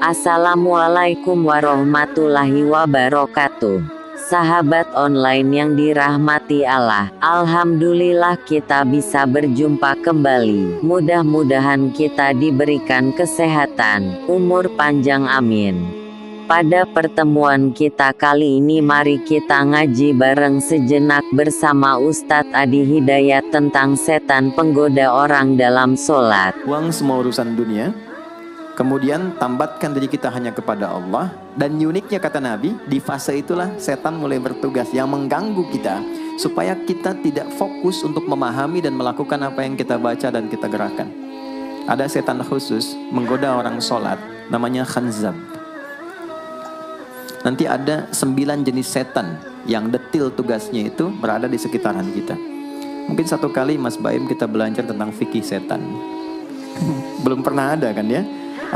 Assalamualaikum warahmatullahi wabarakatuh. Sahabat online yang dirahmati Allah, alhamdulillah kita bisa berjumpa kembali. Mudah-mudahan kita diberikan kesehatan, umur panjang, amin. Pada pertemuan kita kali ini mari kita ngaji bareng sejenak bersama Ustadz Adi Hidayat tentang setan penggoda orang dalam sholat. Buang semua urusan dunia, kemudian tambatkan diri kita hanya kepada Allah. Dan uniknya kata Nabi, di fase itulah setan mulai bertugas yang mengganggu kita, supaya kita tidak fokus untuk memahami dan melakukan apa yang kita baca dan kita gerakan. Ada setan khusus menggoda orang sholat, namanya khanzab. Nanti ada 9 jenis setan yang detil tugasnya itu berada di sekitaran kita. Mungkin satu kali Mas Baim kita belajar tentang fikih setan. Belum pernah ada kan ya?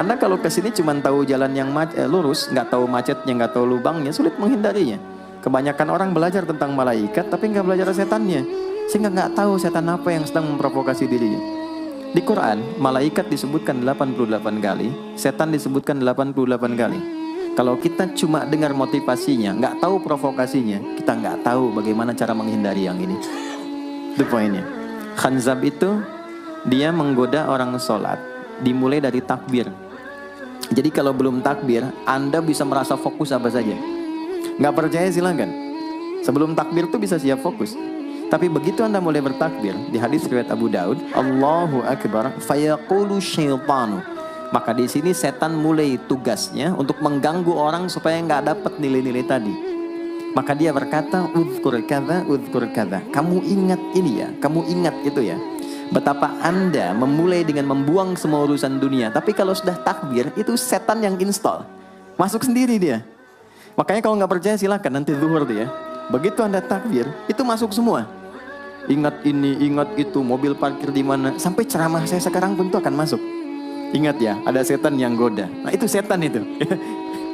Anda kalau kesini cuma tahu jalan yang lurus, nggak tahu macetnya, nggak tahu lubangnya, sulit menghindarinya. Kebanyakan orang belajar tentang malaikat tapi nggak belajar setannya, sehingga nggak tahu setan apa yang sedang memprovokasi dirinya. Di Quran, malaikat disebutkan 88 kali, setan disebutkan 88 kali. Kalau kita cuma dengar motivasinya, nggak tahu provokasinya, kita nggak tahu bagaimana cara menghindari yang ini. Itu poinnya. Khanzab itu dia menggoda orang sholat, dimulai dari takbir. Jadi kalau belum takbir, Anda bisa merasa fokus apa saja. Nggak percaya silakan. Sebelum takbir tuh bisa siap fokus. Tapi begitu Anda mulai bertakbir, di hadis riwayat Abu Daud, Allahu Akbar, fayaqulu syaitanu. Maka di sini setan mulai tugasnya untuk mengganggu orang supaya nggak dapat nilai-nilai tadi. Maka dia berkata, udhkur kadza. Kamu ingat ini ya, kamu ingat itu ya. Betapa Anda memulai dengan membuang semua urusan dunia. Tapi kalau sudah takbir, itu setan yang install. Masuk sendiri dia. Makanya kalau nggak percaya silakan nanti zuhur dia. Begitu Anda takbir, itu masuk semua. Ingat ini, ingat itu, mobil parkir di mana. Sampai ceramah saya sekarang pun itu akan masuk. Ingat ya, ada setan yang goda. Nah itu setan itu.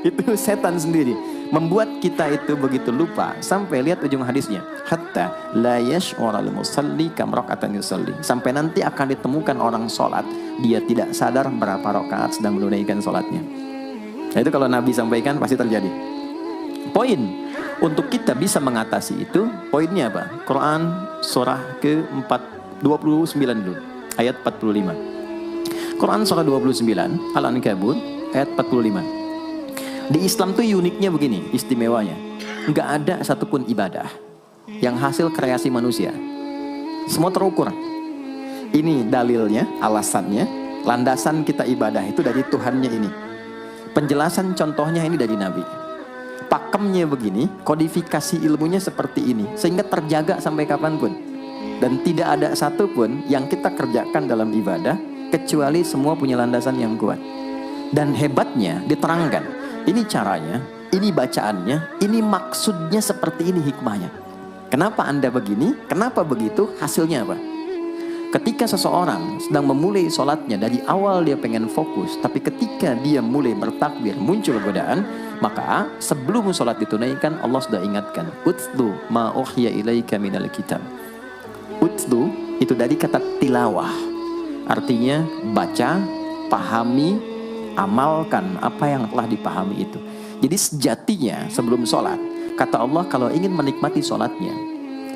Itu setan sendiri. Membuat kita itu begitu lupa. Sampai lihat ujung hadisnya. Hatta la yash'ural musalli kam raka'atan yusalli. Sampai nanti akan ditemukan orang sholat, dia tidak sadar berapa rakaat sedang menunaikan sholatnya. Nah itu kalau Nabi sampaikan pasti terjadi. Poin untuk kita bisa mengatasi itu, poinnya apa? Quran surah ke-29 dulu. Ayat 45. Quran surah 29 Al-Ankabut ayat 45. Di Islam tuh uniknya begini, istimewanya. Nggak ada satupun ibadah yang hasil kreasi manusia. Semua terukur. Ini dalilnya, alasannya, landasan kita ibadah itu dari Tuhannya ini. Penjelasan contohnya ini dari Nabi. Pakemnya begini, kodifikasi ilmunya seperti ini, sehingga terjaga sampai kapanpun. Dan tidak ada satupun yang kita kerjakan dalam ibadah kecuali semua punya landasan yang kuat. Dan hebatnya diterangkan, ini caranya, ini bacaannya, ini maksudnya seperti ini hikmahnya. Kenapa Anda begini? Kenapa begitu? Hasilnya apa? Ketika seseorang sedang memulai sholatnya, dari awal dia pengen fokus, tapi ketika dia mulai bertakbir muncul godaan, maka sebelum sholat ditunaikan Allah sudah ingatkan, utlu ma uhiya ilaika minal kitab. Utlu itu dari kata tilawah. Artinya baca, pahami, amalkan apa yang telah dipahami itu. Jadi sejatinya sebelum sholat, kata Allah kalau ingin menikmati sholatnya,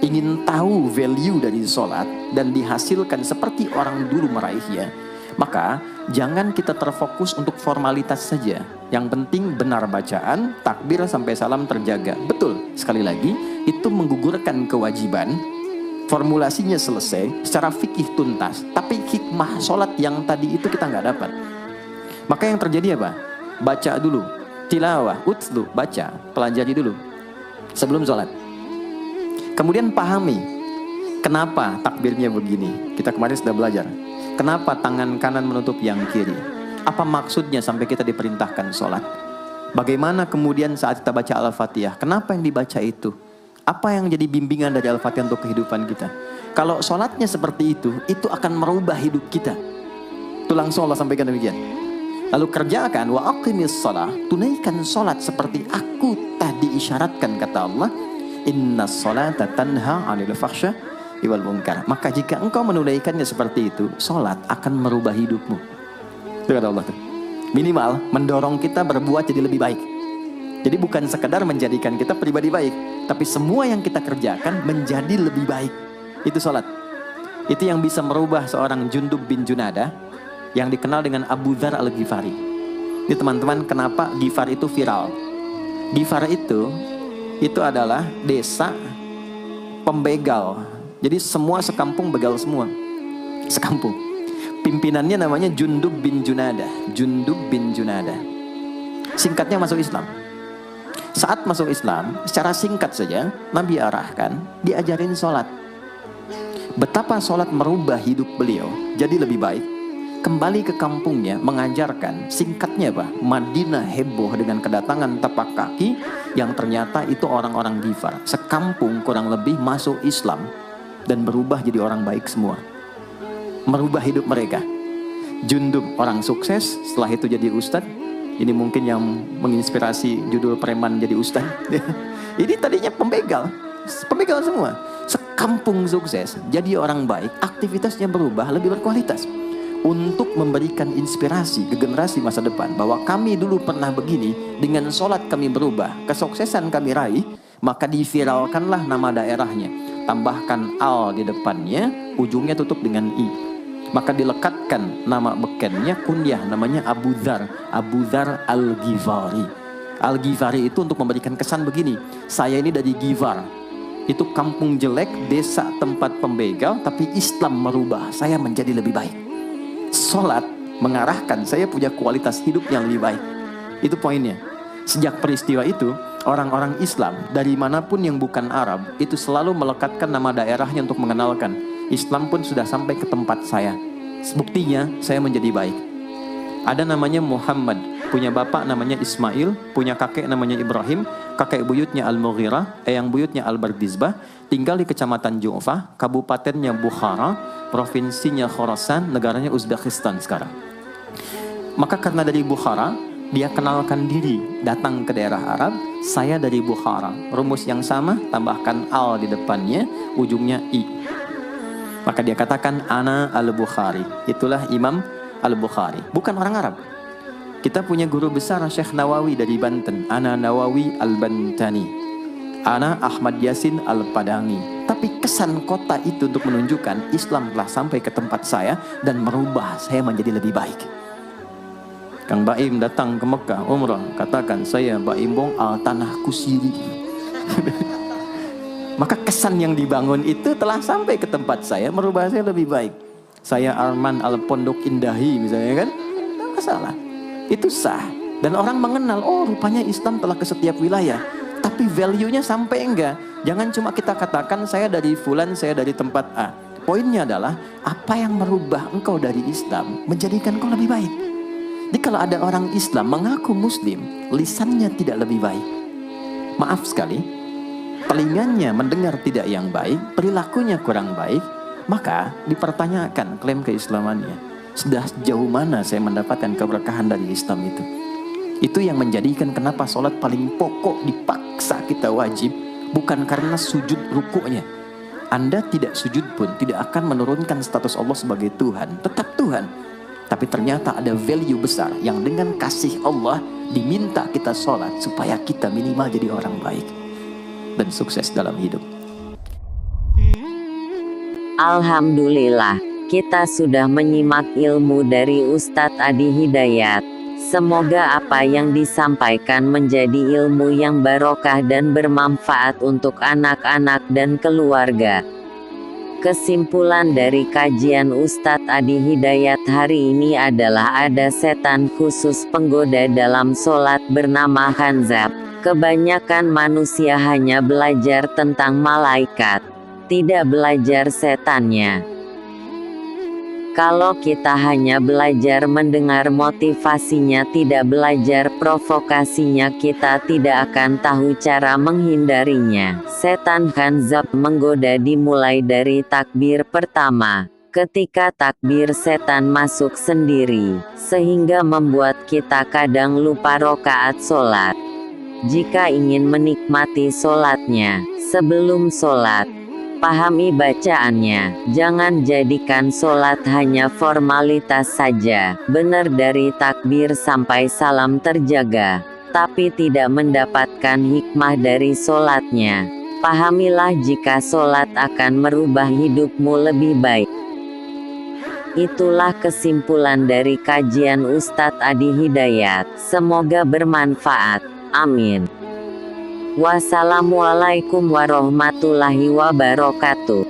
ingin tahu value dari sholat dan dihasilkan seperti orang dulu meraihnya, maka jangan kita terfokus untuk formalitas saja. Yang penting benar bacaan, takbir sampai salam terjaga. Betul, sekali lagi itu menggugurkan kewajiban. Formulasinya selesai, secara fikih tuntas, tapi hikmah sholat yang tadi itu kita nggak dapat. Maka yang terjadi apa? Baca dulu, tilawah, utlu, baca, pelajari dulu sebelum sholat. Kemudian pahami kenapa takbirnya begini. Kita kemarin sudah belajar. Kenapa tangan kanan menutup yang kiri? Apa maksudnya sampai kita diperintahkan sholat? Bagaimana kemudian saat kita baca Al-Fatihah? Kenapa yang dibaca itu? Apa yang jadi bimbingan dari Al-Fatihah untuk kehidupan kita? Kalau sholatnya seperti itu akan merubah hidup kita. Itu langsung Allah sampaikan demikian. Lalu kerjakan, wa aqimis shalah, tunaikan sholat seperti aku tadi isyaratkan, kata Allah. Inna sholata tanha 'anil fahsya wal munkar. Maka jika engkau menunaikannya seperti itu, sholat akan merubah hidupmu. Itu kata Allah tuh. Minimal mendorong kita berbuat jadi lebih baik. Jadi bukan sekedar menjadikan kita pribadi baik, tapi semua yang kita kerjakan menjadi lebih baik. Itu sholat. Itu yang bisa merubah seorang Jundub bin Junadah yang dikenal dengan Abu Dzar al-Ghifari. Ini teman-teman, kenapa Ghifar itu viral? Ghifar itu adalah desa pembegal. Jadi semua sekampung begal semua. Sekampung. Pimpinannya namanya Jundub bin Junadah. Jundub bin Junadah. Singkatnya masuk Islam. Saat masuk Islam, secara singkat saja, Nabi arahkan, diajarin sholat. Betapa sholat merubah hidup beliau jadi lebih baik. Kembali ke kampungnya, mengajarkan, singkatnya apa? Madinah heboh dengan kedatangan tapak kaki yang ternyata itu orang-orang Ghifar. Sekampung kurang lebih masuk Islam dan berubah jadi orang baik semua. Merubah hidup mereka. Jundub orang sukses, setelah itu jadi ustadz. Ini mungkin yang menginspirasi judul preman jadi ustaz. Ini tadinya pembegal semua. Sekampung sukses, jadi orang baik, aktivitasnya berubah lebih berkualitas. Untuk memberikan inspirasi ke generasi masa depan, bahwa kami dulu pernah begini, dengan sholat kami berubah, kesuksesan kami raih, maka diviralkanlah nama daerahnya. Tambahkan al di depannya, ujungnya tutup dengan i. Maka dilekatkan nama bekennya, kunyah namanya Abu Dzar. Abu Dzar al-Ghifari. Al-Ghifari itu untuk memberikan kesan begini, saya ini dari Ghifar. Itu kampung jelek, desa tempat pembegal, tapi Islam merubah saya menjadi lebih baik. Sholat mengarahkan saya punya kualitas hidup yang lebih baik. Itu poinnya. Sejak peristiwa itu, orang-orang Islam dari manapun yang bukan Arab itu selalu melekatkan nama daerahnya untuk mengenalkan. Islam pun sudah sampai ke tempat saya. Buktinya saya menjadi baik. Ada namanya Muhammad, punya bapak namanya Ismail, punya kakek namanya Ibrahim, kakek buyutnya Al-Mughirah, eyang buyutnya Al-Bardizbah, tinggal di kecamatan Ju'fah, kabupatennya Bukhara, provinsinya Khorasan, negaranya Uzbekistan sekarang. Maka karena dari Bukhara, dia kenalkan diri, datang ke daerah Arab, saya dari Bukhara. Rumus yang sama, tambahkan al di depannya, ujungnya i. Maka dia katakan ana al-Bukhari. Itulah Imam al-Bukhari. Bukan orang Arab. Kita punya guru besar Syekh Nawawi dari Banten. Ana Nawawi al-Bantani. Ana Ahmad Yasin al-Padangi. Tapi kesan kota itu untuk menunjukkan Islam telah sampai ke tempat saya dan merubah saya menjadi lebih baik. Kang Baim datang ke Mekah umrah, katakan saya Baim Bong al tanah kusiri. Maka kesan yang dibangun itu telah sampai ke tempat saya, merubah saya lebih baik. Saya Arman al-Pondok Indahi misalnya kan, tidak masalah. Itu sah. Dan orang mengenal, oh rupanya Islam telah ke setiap wilayah. Tapi value-nya sampai enggak. Jangan cuma kita katakan saya dari fulan, saya dari tempat A. Poinnya adalah, apa yang merubah engkau dari Islam menjadikan engkau lebih baik. Jadi kalau ada orang Islam mengaku Muslim, lisannya tidak lebih baik. Maaf sekali, telinganya mendengar tidak yang baik, perilakunya kurang baik, maka dipertanyakan klaim keislamannya. Sudah sejauh mana saya mendapatkan keberkahan dari Islam itu? Itu yang menjadikan kenapa sholat paling pokok dipaksa kita wajib, bukan karena sujud rukuknya. Anda tidak sujud pun tidak akan menurunkan status Allah sebagai Tuhan, tetap Tuhan. Tapi ternyata ada value besar yang dengan kasih Allah diminta kita sholat supaya kita minimal jadi orang baik dan sukses dalam hidup. Alhamdulillah, kita sudah menyimak ilmu dari Ustadz Adi Hidayat. Semoga apa yang disampaikan menjadi ilmu yang barokah dan bermanfaat untuk anak-anak dan keluarga. Kesimpulan dari kajian Ustadz Adi Hidayat hari ini adalah ada setan khusus penggoda dalam sholat bernama Khanzab. Kebanyakan manusia hanya belajar tentang malaikat, tidak belajar setannya. Kalau kita hanya belajar mendengar motivasinya, tidak belajar provokasinya, kita tidak akan tahu cara menghindarinya. Setan Khanzab menggoda dimulai dari takbir pertama. Ketika takbir setan masuk sendiri, sehingga membuat kita kadang lupa rokaat sholat. Jika ingin menikmati sholatnya, sebelum sholat, Pahami bacaannya, jangan jadikan sholat hanya formalitas saja, benar dari takbir sampai salam terjaga, tapi tidak mendapatkan hikmah dari sholatnya. Pahamilah jika sholat akan merubah hidupmu lebih baik. Itulah kesimpulan dari kajian Ustadz Adi Hidayat, semoga bermanfaat, amin. Wassalamualaikum warahmatullahi wabarakatuh.